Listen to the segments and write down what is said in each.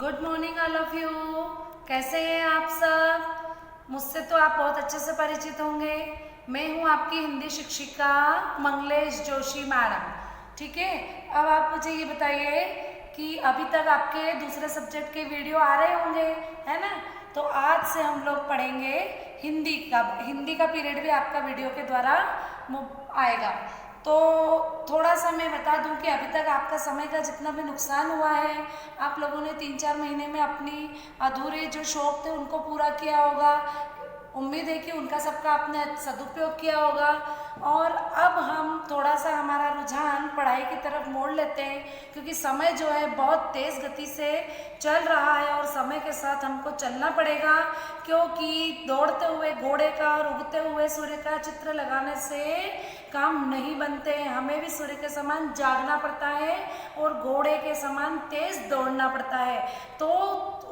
Good morning all of you. कैसे हैं आप सब? मुझसे तो आप बहुत अच्छे से परिचित होंगे। मैं हूं आपकी हिंदी शिक्षिका मंगलेश जोशी मैडम। ठीक है, अब आप मुझे ये बताइए कि अभी तक आपके दूसरे सब्जेक्ट के वीडियो आ रहे होंगे, है ना? तो आज से हम लोग पढ़ेंगे हिंदी का पीरियड भी आपका वीडियो के द्वारा आएगा। तो थोड़ा सा मैं बता दूं कि अभी तक आपका समय का जितना भी नुकसान हुआ है, आप लोगों ने 3-4 महीने में अपनी अधूरे जो शौक थे उनको पूरा किया होगा। उम्मीद है कि उनका सबका आपने सदुपयोग किया होगा। और अब हम थोड़ा सा हमारा रुझान पढ़ाई की तरफ मोड़ लेते हैं, क्योंकि समय जो है बहुत तेज़ गति से चल रहा है और समय के साथ हमको चलना पड़ेगा, क्योंकि दौड़ते हुए घोड़े का और उगते हुए सूर्य का चित्र लगाने से काम नहीं बनते हैं। हमें भी सूर्य के समान जागना पड़ता है और घोड़े के समान तेज दौड़ना पड़ता है। तो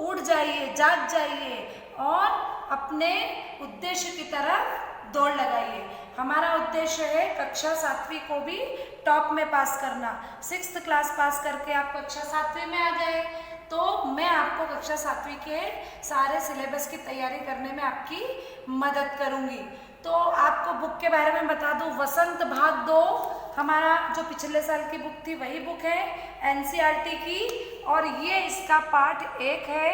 उठ जाइए, जाग जाइए और अपने उद्देश्य की तरफ दौड़ लगाइए। हमारा उद्देश्य है कक्षा 7वीं को भी टॉप में पास करना। 6th क्लास पास करके आप कक्षा 7वीं में आ गए तो मैं आपको कक्षा 7वीं के सारे सिलेबस की तैयारी करने में आपकी मदद करूंगी। तो आपको बुक के बारे में बता दूं, वसंत भाग 2 हमारा जो पिछले साल की बुक थी वही बुक है एनसीईआरटी की, और ये इसका पार्ट 1 है।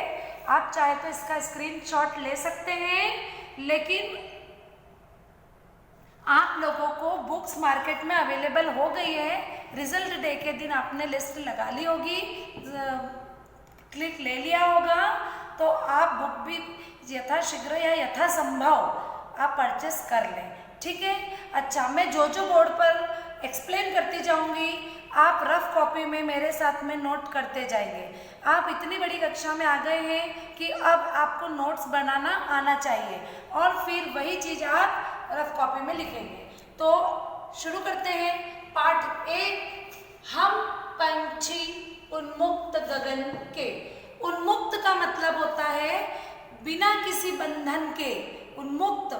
आप चाहे तो इसका स्क्रीनशॉट ले सकते हैं, लेकिन आप लोगों को बुक्स मार्केट में अवेलेबल हो गई है। रिजल्ट डे के दिन आपने लिस्ट लगा ली होगी, क्लिक ले लिया होगा, तो आप बुक भी यथाशीघ्र या यथासंभव आप परचेस कर लें। ठीक है, अच्छा, मैं जो बोर्ड पर एक्सप्लेन करती जाऊंगी आप रफ कॉपी में मेरे साथ में नोट करते जाइए। आप इतनी बड़ी कक्षा में आ गए हैं कि अब आपको नोट्स बनाना आना चाहिए और फिर वही चीज़ आप रफ कॉपी में लिखेंगे। तो शुरू करते हैं। पार्ट 1, हम पंछी उन्मुक्त गगन के। उन्मुक्त का मतलब होता है बिना किसी बंधन के, उन्मुक्त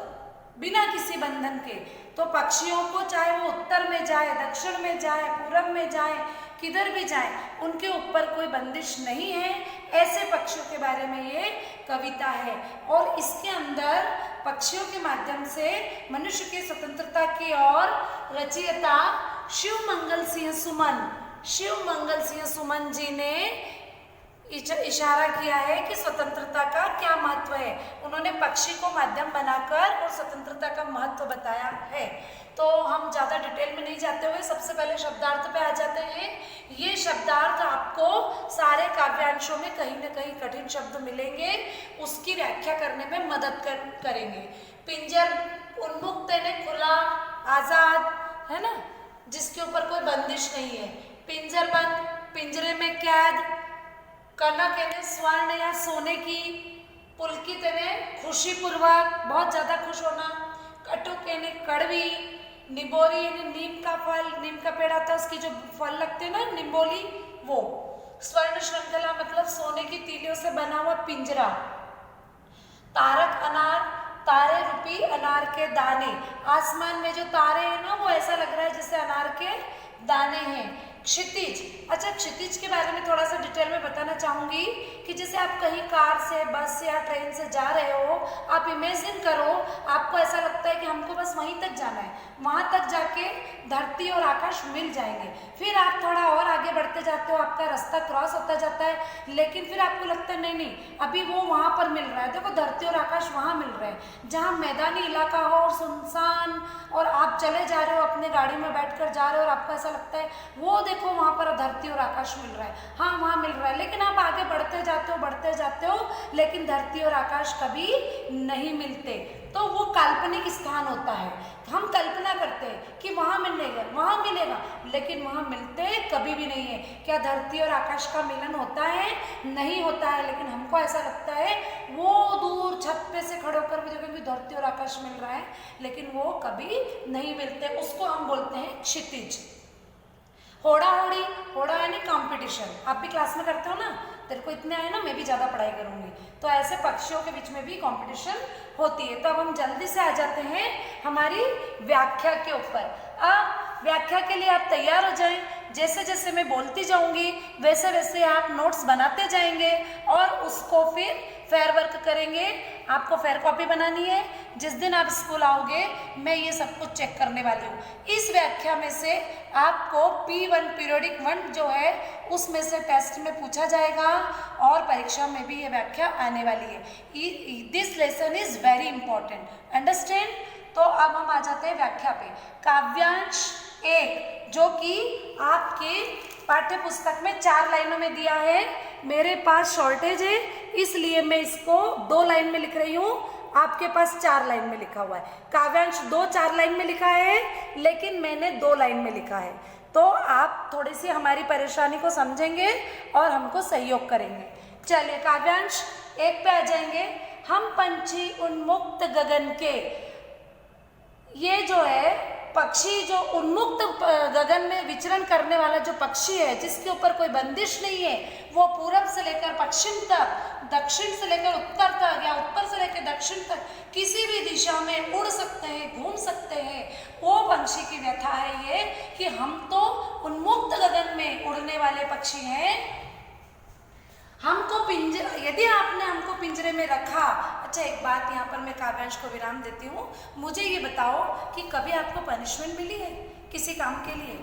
बिना किसी बंधन के। तो पक्षियों को चाहे वो उत्तर में जाए, दक्षिण में जाए, पूरब में जाए, किधर भी जाए, उनके ऊपर कोई बंदिश नहीं है। ऐसे पक्षियों के बारे में ये कविता है और इसके अंदर पक्षियों के माध्यम से मनुष्य की स्वतंत्रता की ओर रचयिता शिव मंगल सिंह सुमन जी ने इशारा किया है कि स्वतंत्रता का क्या महत्व है। उन्होंने पक्षी को माध्यम बनाकर और स्वतंत्रता का महत्व बताया है। तो हम ज़्यादा डिटेल में नहीं जाते हुए सबसे पहले शब्दार्थ पे आ जाते हैं। ये शब्दार्थ आपको सारे काव्यांशों में कहीं ना कहीं कठिन शब्द मिलेंगे, उसकी व्याख्या करने में मदद करेंगे। पिंजर, उन्मुक्त यानी खुला, आज़ाद, है ना, जिसके ऊपर कोई बंदिश नहीं है। पिंजरबंद, पिंजरे में कैद। कनक यानी स्वर्ण या सोने की। पुलकित यानी खुशीपूर्वक, बहुत ज़्यादा खुश होना। कटुक यानी कड़वी। निबोरी यानी नीम का फल, नीम का पेड़ आता है उसकी जो फल लगते हैं ना, निबोली, वो। स्वर्ण श्रृंखला मतलब सोने की तीलियों से बना हुआ पिंजरा। तारक अनार, तारे रूपी अनार के दाने। आसमान में जो तारे हैं ना, वो ऐसा लग रहा है जैसे अनार के दाने हैं। क्षितिज, अच्छा, क्षितिज के बारे में थोड़ा सा डिटेल में बताना चाहूंगी कि जैसे आप कहीं कार से, बस से या ट्रेन से जा रहे हो, आप इमेजिन करो, आपको ऐसा लगता है कि हमको बस वहीं तक जाना है, वहां तक जाके धरती और आकाश मिल जाएंगे। फिर आप थोड़ा और आगे बढ़ते जाते हो, आपका रास्ता क्रॉस होता जाता है, लेकिन फिर आपको लगता है नहीं नहीं, अभी वो वहां पर मिल रहा है। देखो, धरती और आकाश वहां मिल रहे हैं। जहाँ मैदानी इलाका हो और सुनसान, और आप चले जा रहे हो, अपने गाड़ी में बैठकर जा रहे हो और आपको ऐसा लगता है वो देखो वहां पर धरती और आकाश मिल रहा है, हाँ वहां मिल रहा है, लेकिन आप आगे बढ़ते जाते हो, लेकिन धरती और आकाश कभी नहीं मिलते। तो वो काल्पनिक स्थान होता है। हम कल्पना करते हैं कि वहां मिलेगा, लेकिन वहां मिलते कभी भी नहीं है। क्या धरती और आकाश का मिलन होता है? नहीं होता है, लेकिन हमको ऐसा लगता है वो दूर छत पे से खड़े होकर भी देखो धरती और आकाश मिल रहा है, लेकिन वो कभी नहीं मिलते। उसको हम बोलते हैं क्षितिज। होड़ा होड़ी, होड़ा यानी कंपटीशन। आप भी क्लास में करते हो ना, तेरे को इतने आए ना, मैं भी ज़्यादा पढ़ाई करूँगी। तो ऐसे पक्षियों के बीच में भी कंपटीशन होती है। तो अब हम जल्दी से आ जाते हैं हमारी व्याख्या के ऊपर। अब व्याख्या के लिए आप तैयार हो जाएं। जैसे जैसे मैं बोलती जाऊंगी वैसे वैसे आप नोट्स बनाते जाएंगे और उसको फिर फेयर वर्क करेंगे। आपको फेयर कॉपी बनानी है। जिस दिन आप स्कूल आओगे मैं ये सब कुछ चेक करने वाली हूँ। इस व्याख्या में से आपको P1 पीरियोडिक 1 जो है उसमें से टेस्ट में पूछा जाएगा और परीक्षा में भी ये व्याख्या आने वाली है। This lesson is very important, understand. तो अब हम आ जाते हैं व्याख्या पे। काव्यांश 1 जो कि आपके पाठ्य पुस्तक में 4 लाइनों में दिया है। मेरे पास शॉर्टेज है इसलिए मैं इसको 2 लाइन में लिख रही हूँ, आपके पास 4 लाइन में लिखा हुआ है। काव्यांश 2 4 लाइन में लिखा है लेकिन मैंने 2 लाइन में लिखा है। तो आप थोड़ी सी हमारी परेशानी को समझेंगे और हमको सहयोग करेंगे। चलिए काव्यांश 1 पे आ जाएंगे। हम पंछी उन्मुक्त गगन के, ये जो है पक्षी जो उन्मुक्त गगन में विचरण करने वाला जो पक्षी है जिसके ऊपर कोई बंदिश नहीं है, वो पूरब से लेकर पश्चिम तक, दक्षिण से लेकर उत्तर तक या उत्तर से लेकर दक्षिण तक किसी भी दिशा में उड़ सकते हैं, घूम सकते हैं। वो पंछी की व्यथा है ये कि हम तो उन्मुक्त गगन में उड़ने वाले पक्षी हैं। हमको यदि आपने हमको पिंजरे में रखा। अच्छा एक बात यहाँ पर मैं काव्यांश को विराम देती हूँ। मुझे ये बताओ कि कभी आपको पनिशमेंट मिली है किसी काम के लिए,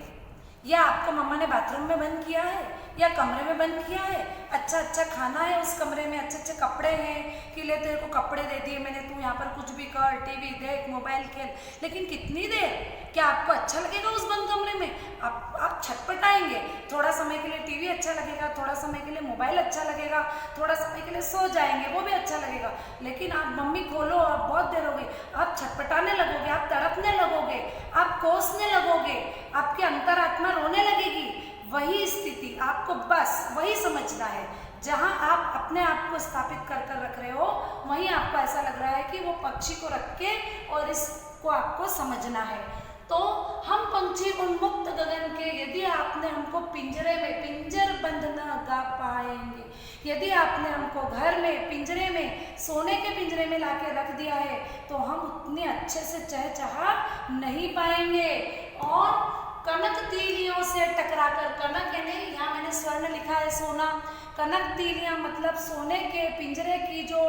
या आपको मम्मा ने बाथरूम में बंद किया है या कमरे में बंद किया है, अच्छा खाना है उस कमरे में, अच्छे कपड़े हैं कि ले तेरे को कपड़े दे दिए मैंने, तू यहाँ पर कुछ भी कर, टीवी देख, मोबाइल खेल, लेकिन कितनी देर? क्या आपको अच्छा लगेगा उस बंद कमरे में? आप छटपटाएंगे। थोड़ा समय के लिए टीवी अच्छा लगेगा, थोड़ा समय के लिए मोबाइल अच्छा लगेगा, थोड़ा समय के लिए सो जाएंगे, वो भी अच्छा लगेगा। लेकिन आप मम्मी खोलो, आप बहुत देर हो गई, आप छटपटाने लगोगे, आप तड़पने लगोगे, आप कोसने लगोगे, आपकी अंतरात्मा रोने लगेगी। वही स्थिति आपको बस वही समझना है। जहां आप अपने आप को स्थापित कर रख रहे हो वहीं आपको ऐसा लग रहा है कि वो पक्षी को रख के और इसको आपको समझना है। तो हम पंछी उन्मुक्त गगन के, यदि आपने हमको पिंजरे में पिंजर बंद न गा पाएंगे, यदि आपने हमको घर में पिंजरे में सोने के पिंजरे में लाके रख दिया है तो हम उतने अच्छे से चहचहा नहीं पाएंगे। और कनक तीलियों से टकराकर, कनक यानी यहाँ मैंने स्वर्ण लिखा है सोना, कनक तीलियाँ मतलब सोने के पिंजरे की जो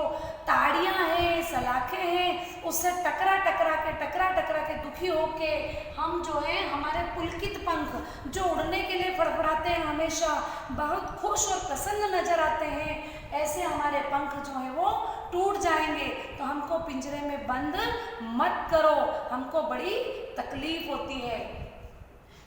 ताड़ियाँ हैं, सलाखें हैं, उससे टकरा टकरा के दुखी होके हम जो है हमारे पुलकित पंख जो उड़ने के लिए फड़फड़ाते हैं, हमेशा बहुत खुश और प्रसन्न नजर आते हैं, ऐसे हमारे पंख जो है वो टूट जाएंगे। तो हमको पिंजरे में बंद मत करो, हमको बड़ी तकलीफ होती है।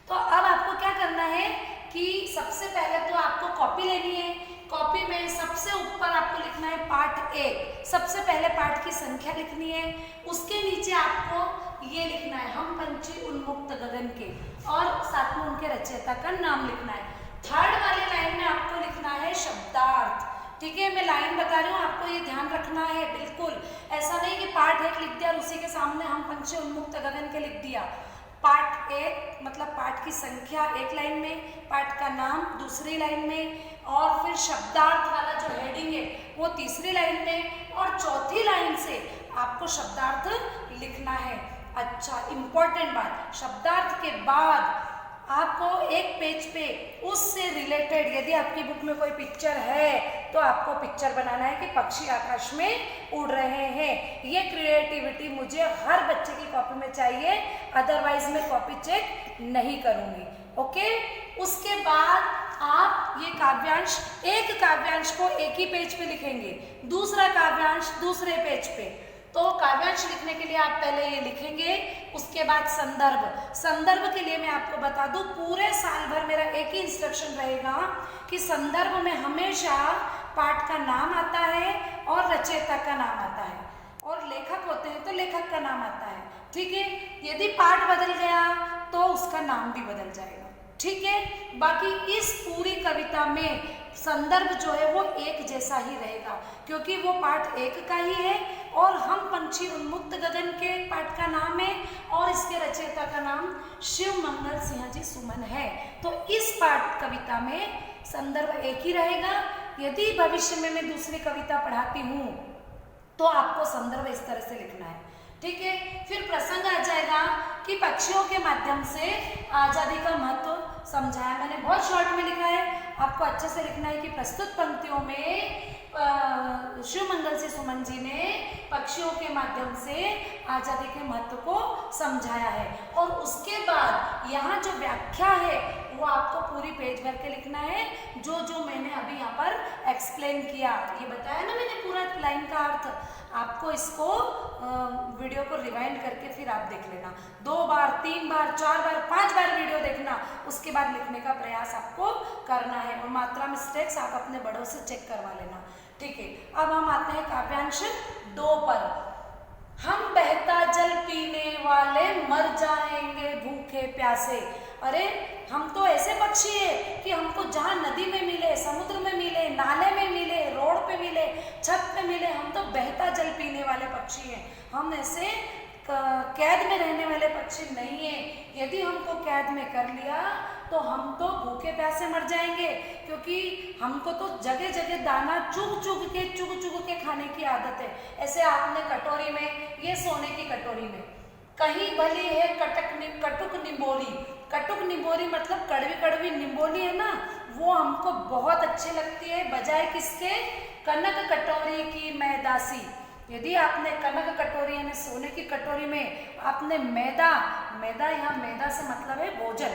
तो अब आपको क्या करना है कि सबसे पहले तो आपको कॉपी लेनी है। कॉपी में सबसे ऊपर आपको लिखना है पाठ 1, सबसे पहले पाठ की संख्या लिखनी है। उसके नीचे आपको ये लिखना है हम पंछी उन्मुक्त गगन के, और साथ में उनके रचयिता का नाम लिखना है। थर्ड वाली लाइन में आपको लिखना है शब्दार्थ। ठीक है, मैं लाइन बता रही हूँ, आपको ये ध्यान रखना है बिल्कुल। ऐसा नहीं कि पाठ 1 लिख दिया और उसी के सामने हम पंछी उन्मुक्त गगन के लिख दिया। पाठ 1 मतलब पाठ की संख्या 1 लाइन में, पाठ का नाम दूसरी लाइन में, और फिर शब्दार्थ वाला जो हेडिंग है वो तीसरी लाइन में, और चौथी लाइन से आपको शब्दार्थ लिखना है। अच्छा इंपॉर्टेंट बात, शब्दार्थ के बाद आपको एक पेज पे उससे रिलेटेड, यदि आपकी बुक में कोई पिक्चर है तो आपको पिक्चर बनाना है कि पक्षी आकाश में उड़ रहे हैं। ये क्रिएटिविटी मुझे हर बच्चे की कॉपी में चाहिए, अदरवाइज मैं कॉपी चेक नहीं करूँगी। ओके, उसके बाद आप ये काव्यांश, एक काव्यांश को एक ही पेज पे लिखेंगे, दूसरा काव्यांश दूसरे पेज पे। तो काव्यांश लिखने के लिए आप पहले ये लिखेंगे, उसके बाद संदर्भ। संदर्भ के लिए मैं आपको बता दूं, पूरे साल भर मेरा एक ही इंस्ट्रक्शन रहेगा कि संदर्भ में हमेशा पाठ का नाम आता है और रचयिता का नाम आता है, और लेखक होते हैं तो लेखक का नाम आता है। ठीक है, यदि पाठ बदल गया तो उसका नाम भी बदल जाएगा। ठीक है, बाकी इस पूरी कविता में संदर्भ जो है वो एक जैसा ही रहेगा, क्योंकि वो पाठ 1 का ही है और हम पंछी उन्मुक्त गगन के पाठ का नाम है और इसके रचयिता का नाम शिव मंगल सिंह जी सुमन है। तो इस पाठ कविता में संदर्भ एक ही रहेगा। यदि भविष्य में मैं दूसरी कविता पढ़ाती हूँ तो आपको संदर्भ इस तरह से लिखना है। ठीक है, फिर प्रसंग आ जाएगा कि पक्षियों के माध्यम से आज़ादी का महत्व समझाया। मैंने बहुत शॉर्ट में लिखा है, आपको अच्छे से लिखना है कि प्रस्तुत पंक्तियों में शिव मंगल से सुमन जी ने पक्षियों के माध्यम से आजादी के महत्व को समझाया है। और उसके बाद यहाँ जो व्याख्या है वो आपको पूरी पेज भर के लिखना है, जो जो मैंने अभी यहाँ पर एक्सप्लेन किया, ये बताया ना मैंने पूरा लाइन का अर्थ। आपको इसको वीडियो को रिवाइंड करके फिर आप देख लेना, 2 बार 3 बार 4 बार 5 बार वीडियो देखना, उसके बाद लिखने का प्रयास आपको करना है। और मात्रा मिस्टेक्स आप अपने बड़ों से चेक करवा लेना, ठीक है। अब हम आते हैं काव्यांश 2 पर। हम बहता जल पीने वाले मर जाएंगे भूखे प्यासे। अरे हम तो ऐसे पक्षी है कि हमको जहाँ नदी में मिले, समुद्र में मिले, नाले में मिले, रोड पे मिले, छत पे मिले, हम तो बहता जल पीने वाले पक्षी हैं। हम ऐसे कैद में रहने वाले पक्षी नहीं है। यदि हमको कैद में कर लिया तो हम तो भूखे प्यासे मर जाएंगे, क्योंकि हमको तो जगह जगह दाना चुग चुग के खाने की आदत है। ऐसे आपने कटोरी में, ये सोने की कटोरी में, कहीं भली है कटुक निम्बोरी। कटुक निम्बोरी मतलब कड़वी कड़वी निम्बोली है ना, वो हमको बहुत अच्छी लगती है, बजाय किसके, कनक कटोरी की मैदासी। यदि आपने कनक कटोरी यानी सोने की कटोरी में आपने मैदा, यहाँ मैदा से मतलब है भोजन,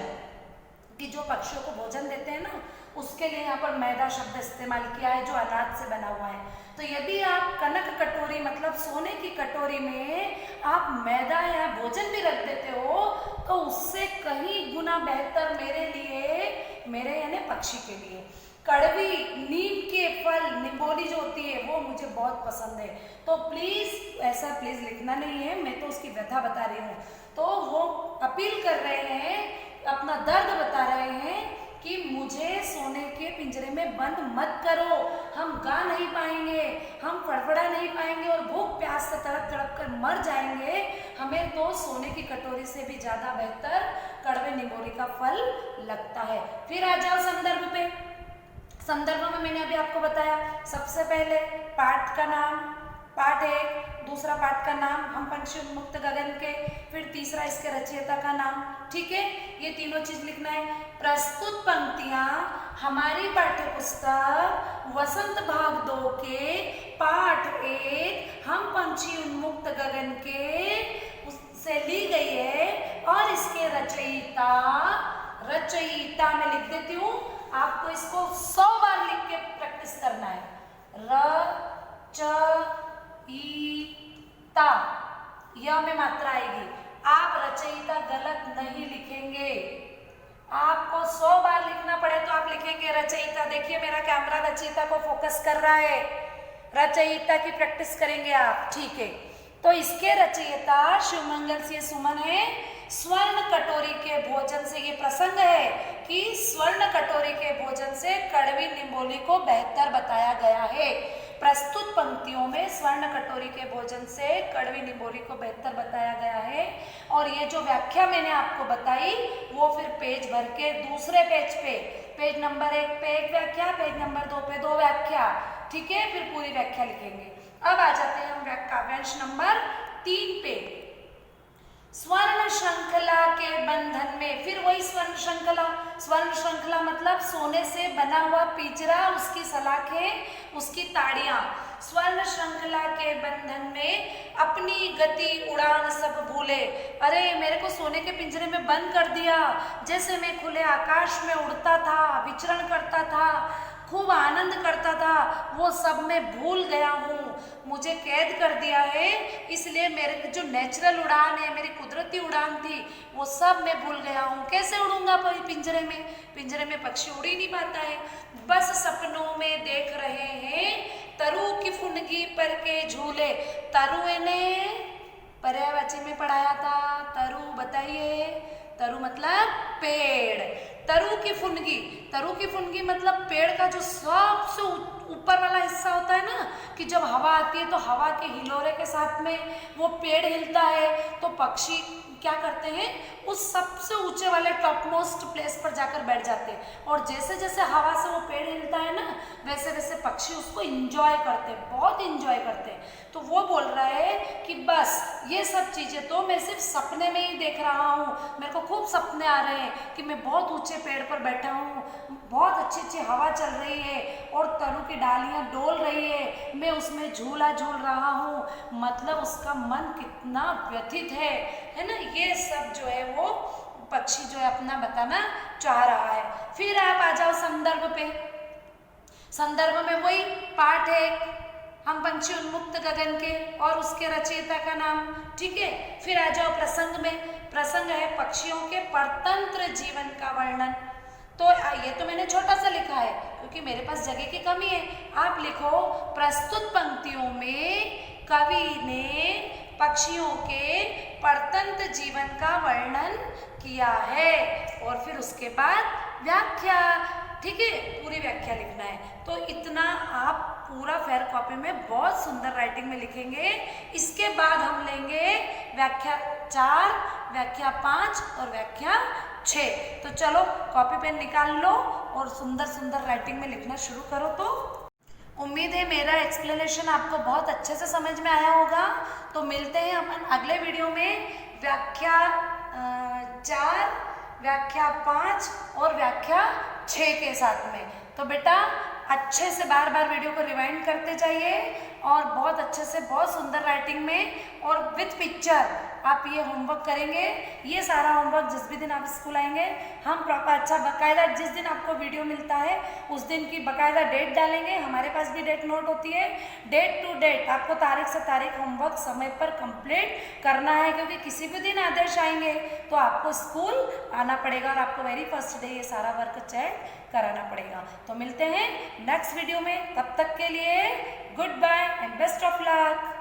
कि जो पक्षियों को भोजन देते हैं ना, उसके लिए यहाँ पर मैदा शब्द इस्तेमाल किया है, जो अनाज से बना हुआ है। तो यदि आप कनक कटोरी मतलब सोने की कटोरी में आप मैदा या भोजन भी रख देते हो, तो उससे कहीं गुना बेहतर मेरे लिए, मेरे यानी पक्षी के लिए, कड़वी नीम के फल निम्बोली जो होती है वो मुझे बहुत पसंद है। तो प्लीज ऐसा प्लीज लिखना नहीं है, मैं तो उसकी व्यथा बता रही हूँ। तो वो अपील कर रहे हैं, अपना दर्द बता रहे हैं कि मुझे सोने के पिंजरे में बंद मत करो, हम गा नहीं पाएंगे, हम फड़फड़ा नहीं पाएंगे और भूख प्यास से तड़प तड़प कर मर जाएंगे। हमें तो सोने की कटोरी से भी ज्यादा बेहतर कड़वे निम्बोली का फल लगता है। फिर आ जाओ संदर्भ पे। संदर्भ में मैंने अभी आपको बताया, सबसे पहले पाठ का नाम, पाठ 1, दूसरा पाठ का नाम हम पंछी उन्मुक्त गगन के, फिर तीसरा इसके रचयिता का नाम, ठीक है। ये तीनों चीज लिखना है। प्रस्तुत पंक्तियां हमारी पाठ्य पुस्तक वसंत भाग 2 के पाठ 1 हम पंछी उन्मुक्त गगन के से ली गई है। और इसके रचयिता में लिख देती हूँ, आपको इसको 100 बार लिख के प्रैक्टिस करना है। रचयिता, यह में मात्रा आएगी। आप रचयिता गलत नहीं लिखेंगे, आपको 100 बार लिखना पड़े तो आप लिखेंगे रचयिता। देखिए मेरा कैमरा रचयिता को फोकस कर रहा है, रचयिता की प्रैक्टिस करेंगे आप, ठीक है। तो इसके रचयिता शिवमंगल सिंह सुमन है। स्वर्ण कटोरी के भोजन से, ये प्रसंग है कि स्वर्ण कटोरी के भोजन से कड़वी निम्बोली को बेहतर बताया गया है। प्रस्तुत पंक्तियों में स्वर्ण कटोरी के भोजन से कड़वी निम्बोली को बेहतर बताया गया है। और ये जो व्याख्या मैंने आपको बताई वो फिर पेज भर के दूसरे पेज पे, पेज नंबर 1 पे एक व्याख्या, पेज नंबर 2 पे 2 व्याख्या, ठीक है। फिर पूरी व्याख्या लिखेंगे। अब आ जाते हैं हम काव्यांश नंबर 3 पे। स्वर्ण श्रृंखला के बंधन में, फिर वही स्वर्ण श्रृंखला। स्वर्ण श्रृंखला मतलब सोने से बना हुआ पिंजरा, उसकी सलाखें, उसकी ताड़ियां। स्वर्ण श्रृंखला के बंधन में अपनी गति उड़ान सब भूले। अरे मेरे को सोने के पिंजरे में बंद कर दिया, जैसे मैं खुले आकाश में उड़ता था, विचरण करता था, खूब आनंद करता था, वो सब मैं भूल गया हूँ। मुझे कैद कर दिया है, इसलिए मेरे जो नेचुरल उड़ान है, मेरी कुदरती उड़ान थी, वो सब मैं भूल गया हूँ। कैसे उड़ूंगा पिंजरे में? पिंजरे में पक्षी उड़ ही नहीं पाता है। बस सपनों में देख रहे हैं तरु की फुनगी पर के झूले। तरु ने पर्यायवाची में पढ़ाया था, तरु बताइए। तरु मतलब पेड़। तरु की फुनगी, तरु की फुनगी मतलब पेड़ का जो सबसे ऊपर वाला हिस्सा होता है ना, कि जब हवा आती है तो हवा के हिलोरे के साथ में वो पेड़ हिलता है, तो पक्षी क्या करते हैं, उस सबसे ऊंचे वाले टॉप मोस्ट प्लेस पर जाकर बैठ जाते हैं। और जैसे जैसे हवा से वो पेड़ हिलता है ना, वैसे वैसे पक्षी उसको इंजॉय करते हैं, बहुत इंजॉय करते हैं। तो वो बोल रहा है कि बस ये सब चीज़ें तो मैं सिर्फ सपने में ही देख रहा हूँ, मेरे को खूब सपने आ रहे हैं कि मैं बहुत ऊंचे पेड़ पर बैठा हूँ, बहुत अच्छी अच्छी हवा चल रही है और तरू की डालियाँ डोल रही है, मैं उसमें झूला झूल रहा हूँ। मतलब उसका मन कितना व्यथित है ना। ये सब जो है वो पक्षी जो है अपना बताना चाह रहा है। फिर आप आ जाओ संदर्भ पे। संदर्भ में वही पाठ है, हम पंछी उन्मुक्त गगन के और उसके रचयिता का नाम, ठीक है। फिर आ जाओ प्रसंग में। प्रसंग है पक्षियों के परतंत्र जीवन का वर्णन। तो ये तो मैंने छोटा सा लिखा है क्योंकि मेरे पास जगह की कमी है। आप लिखो, प्रस्तुत पंक्तियों में कवि ने पक्षियों के परतंत्र जीवन का वर्णन किया है। और फिर उसके बाद व्याख्या, ठीक है, पूरी व्याख्या लिखना है। तो इतना आप पूरा फेयर कॉपी में बहुत सुंदर राइटिंग में लिखेंगे। इसके बाद हम लेंगे व्याख्या 4, व्याख्या 5 और व्याख्या 6। तो चलो कॉपी पेन निकाल लो और सुंदर सुंदर राइटिंग में लिखना शुरू करो। तो उम्मीद है मेरा एक्सप्लेनेशन आपको बहुत अच्छे से समझ में आया होगा। तो मिलते हैं अपन अगले वीडियो में व्याख्या 4, व्याख्या 5 और व्याख्या 6 के साथ में। तो बेटा अच्छे से बार बार वीडियो को रिवाइंड करते जाइए और बहुत अच्छे से, बहुत सुंदर राइटिंग में और विथ पिक्चर आप ये होमवर्क करेंगे। ये सारा होमवर्क जिस भी दिन आप स्कूल आएंगे हम प्रॉपर अच्छा बकायदा, जिस दिन आपको वीडियो मिलता है उस दिन की बकायदा डेट डालेंगे। हमारे पास भी डेट नोट होती है। डेट टू डेट आपको तारीख से तारीख होमवर्क समय पर कंप्लीट करना है, क्योंकि किसी भी दिन आदेश आएंगे तो आपको स्कूल आना पड़ेगा और आपको वेरी फर्स्ट डे ये सारा वर्क चेक कराना पड़ेगा। तो मिलते हैं नेक्स्ट वीडियो में, तब तक के लिए good bye and best of luck.